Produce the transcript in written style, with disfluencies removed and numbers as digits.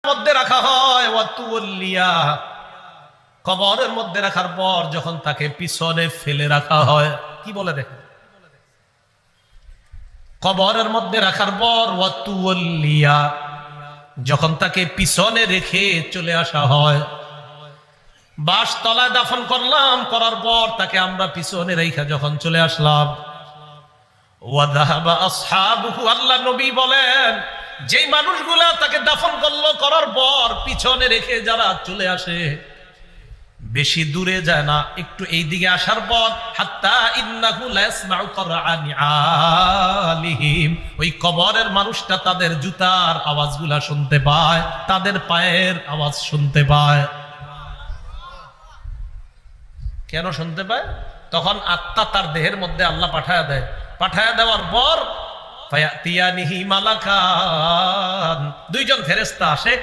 মধ্যে রাখা হয় ওয়াতুল্লিয়া, কবরের মধ্যে রাখার পর যখন তাকে পিছনে ফেলে রাখা হয়, কি বলে দেখেন, কবরের মধ্যে রাখার পর ওয়াতুল্লিয়া, যখন তাকে পিছনে রেখে চলে আসা হয়, বাস তলায় দাফন করলাম, করার পর তাকে আমরা পিছনে রেখে যখন চলে আসলাম, ওয়াযাহাবা আসহাবুহু, আল্লাহ নবী বলেন যেই মানুষগুলা তাকে দাফন করলো, করার পর পিছনে রেখে যারা চলে আসে, বেশি দূরে যায় না, একটু এই দিকে আসার পর হাত্তা ইন্নাহু লা ইয়াসমাউ করাআনি আলিহিম, ওই কবরের মানুষটা তাদের জুতার আওয়াজগুলা শুনতে পায়, তাদের পায়ের আওয়াজ শুনতে পায়। কেন শুনতে পায়? তখন আত্মা তার দেহের মধ্যে আল্লাহ পাঠায়া দেয়, পাঠায়া দেওয়ার পর ফায়াতিয়ানিহি মালাকান, দুইজন ফেরেশতা আসে,